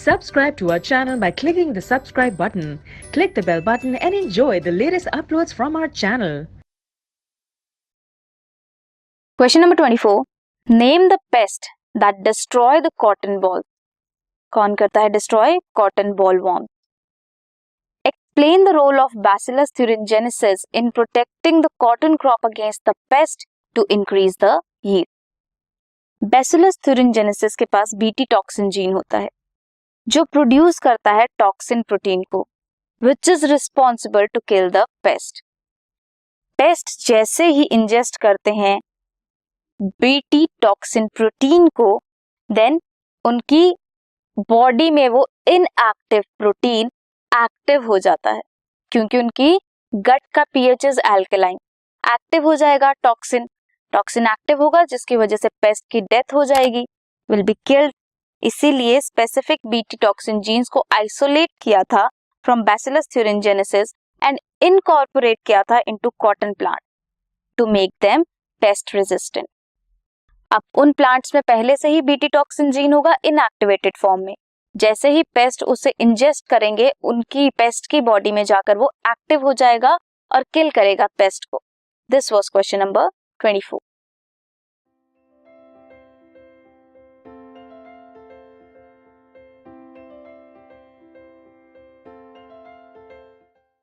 Subscribe to our channel by clicking the subscribe button. Click the bell button and enjoy the latest uploads from our channel. Question number 24. Name the pest that destroy the cotton ball. कौन करता है destroy cotton bollworm? Explain the role of Bacillus thuringiensis in protecting the cotton crop against the pest to increase the yield. Bacillus thuringiensis के पास BT toxin gene होता है जो produce करता है toxin protein को which is responsible to kill the pest. Pest जैसे ही ingest करते हैं बीटी टॉक्सिन प्रोटीन को, देन उनकी बॉडी में वो इनएक्टिव प्रोटीन एक्टिव हो जाता है क्योंकि उनकी गट का पीएच इज अल्कलाइन. एक्टिव हो जाएगा टॉक्सिन एक्टिव होगा जिसकी वजह से पेस्ट की डेथ हो जाएगी, विल बी किल्ड. इसीलिए स्पेसिफिक बीटी टॉक्सिन जीन्स को आइसोलेट किया था from Bacillus thuringiensis and incorporate किया था into cotton plant to make them pest resistant. अब उन प्लांट्स में पहले से ही बीटी टॉक्सिन जीन होगा इनएक्टिवेटेड फॉर्म में. जैसे ही पेस्ट उसे इंजेस्ट करेंगे उनकी पेस्ट की बॉडी में जाकर वो एक्टिव हो जाएगा और किल करेगा पेस्ट को. This was question number 24.